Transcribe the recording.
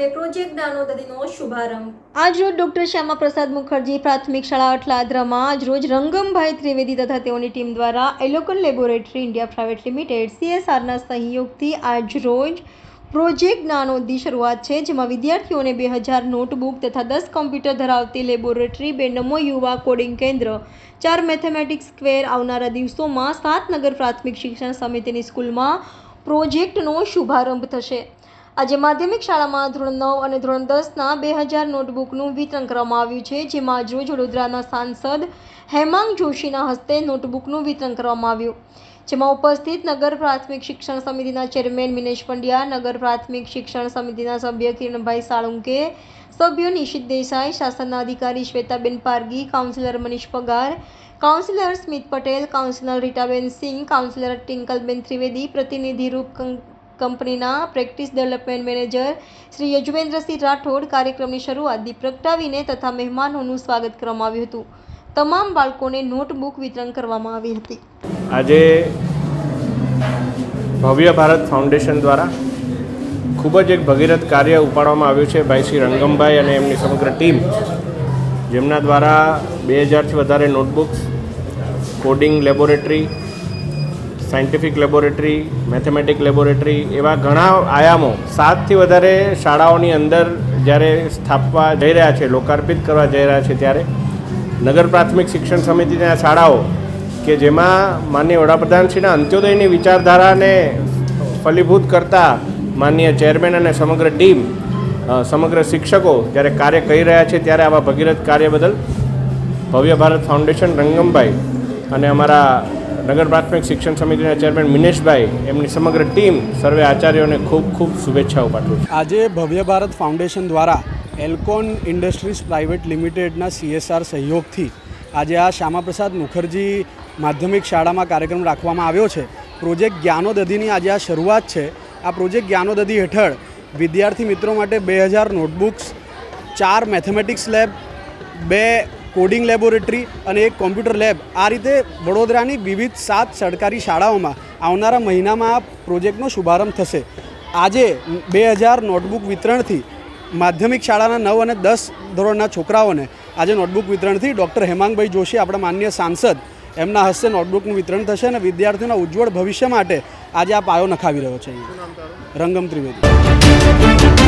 સર્વે project દાનોદરીનો શુભારંભ। આજરોજ doctor Shyama Prasad Mukherjee પ્રાથમિક શાળા અટલાદરામાં આજરોજ રંગમભાઈ ત્રિવેદી તથા તેઓની ટીમ દ્વારા એલોકન લેબોરેટરી ઇન્ડિયા પ્રાઇવેટ લિમિટેડ CSRના સહયોગથી આજરોજ પ્રોજેક્ટ જ્ઞાનોદની શરૂઆત છે, જેમાં વિદ્યાર્થીઓને 2000 નોટબુક તથા 10 કમ્પ્યુટર ધરાવતી લેબોરેટરી, 2 નમો યુવા કોડિંગ કેન્દ્ર, 4 મેથેમેટિક્સ સ્ક્વેર આવનારા દિવસોમાં 7 નગર પ્રાથમિક શિક્ષણ સમિતિની સ્કૂલમાં પ્રોજેક્ટનો શુભારંભ થશે। આજે માધ્યમિક શાળામાં ધોરણ 9 અને ધોરણ 10ના 2000 નોટબુકનું વિતરણ કરવામાં આવ્યું છે, જેમાં આજરોજ વડોદરાના સાંસદ હેમાંગ જોશીના હસ્તે નોટબુકનું વિતરણ કરવામાં આવ્યું, જેમાં ઉપસ્થિત નગર પ્રાથમિક શિક્ષણ સમિતિના ચેરમેન મિનેશ પંડ્યા, નગર પ્રાથમિક શિક્ષણ સમિતિના સભ્ય કિરણભાઈ સાળુંકે, સભ્યો નિશિત દેસાઈ, શાસનના અધિકારી Shwetaben Pargi, councillor Manish Pagar, councillor Smit Patel, councillor Ritaben Singh, councillor Tinkalben Trivedi, પ્રતિનિધિ રૂપ કંપનીના practice development manager Shri Yajuvendrasinh Rathod કાર્યક્રમની શરૂઆત દીપ પ્રગટાવીને તથા મહેમાનોનું સ્વાગત કરવામાં આવ્યું હતું। તમામ બાળકોને નોટબુક વિતરણ કરવામાં આવી હતી। આજે ભવ્ય ભારત ફાઉન્ડેશન દ્વારા ખૂબ જ એક ભગીરથ કાર્ય ઉપાડવામાં આવ્યું છે ભાઈ શ્રી રંગમભાઈ અને એમની સમગ્ર ટીમ, જેમના દ્વારા 2000થી વધારે notebooks, coding laboratory, scientific laboratory, mathematic laboratory એવા ઘણા આયામો 7થી વધારે શાળાઓની અંદર જ્યારે સ્થાપવા જઈ રહ્યા છે, લોકાર્પિત કરવા જઈ રહ્યા છે, ત્યારે નગર પ્રાથમિક શિક્ષણ સમિતિના શાળાઓ કે જેમાં માનનીય વડાપ્રધાનશ્રીના અંત્યોદયની વિચારધારાને ફલીભૂત કરતા માનનીય ચેરમેન અને સમગ્ર ટીમ, સમગ્ર શિક્ષકો જ્યારે કાર્ય કરી રહ્યા છે, ત્યારે આવા ભગીરથ કાર્ય બદલ ભવ્ય ભારત ફાઉન્ડેશન, રંગમભાઈ અને અમારા નગર પ્રાથમિક શિક્ષણ સમિતિના ચેરમેન મિનેશભાઈ, એમની સમગ્ર ટીમ, સર્વે આચાર્યોને ખૂબ ખૂબ શુભેચ્છાઓ પાઠવું છું। આજે ભવ્ય ભારત ફાઉન્ડેશન દ્વારા એલ્કોન ઇન્ડસ્ટ્રીઝ પ્રાઇવેટ લિમિટેડના CSR સહયોગથી આજે આ શ્યામાપ્રસાદ મુખર્જી માધ્યમિક શાળામાં કાર્યક્રમ રાખવામાં આવ્યો છે। પ્રોજેક્ટ જ્ઞાનોદધીની આજે આ શરૂઆત છે। આ પ્રોજેક્ટ જ્ઞાનોદધી હેઠળ વિદ્યાર્થી મિત્રો માટે 2000 notebooks, 4 mathematics lab, 2 coding laboratory અને 1 કોમ્પ્યુટર લેબ, આ રીતે વડોદરાની વિવિધ 7 સરકારી શાળાઓમાં આવનારા મહિનામાં આ પ્રોજેક્ટનો શુભારંભ થશે। આજે 2000 નોટબુક વિતરણથી માધ્યમિક શાળાના 9 અને 10 ધોરણના છોકરાઓને આજે નોટબુક વિતરણથી ડૉક્ટર હેમાંગભાઈ જોશી, આપણા માનનીય સાંસદ, એમના હસ્તે નોટબુકનું વિતરણ થશે અને વિદ્યાર્થીઓના ઉજ્જવળ ભવિષ્ય માટે આજે આ પાયો નખાવી રહ્યો છે। રંગમ ત્રિવેદી।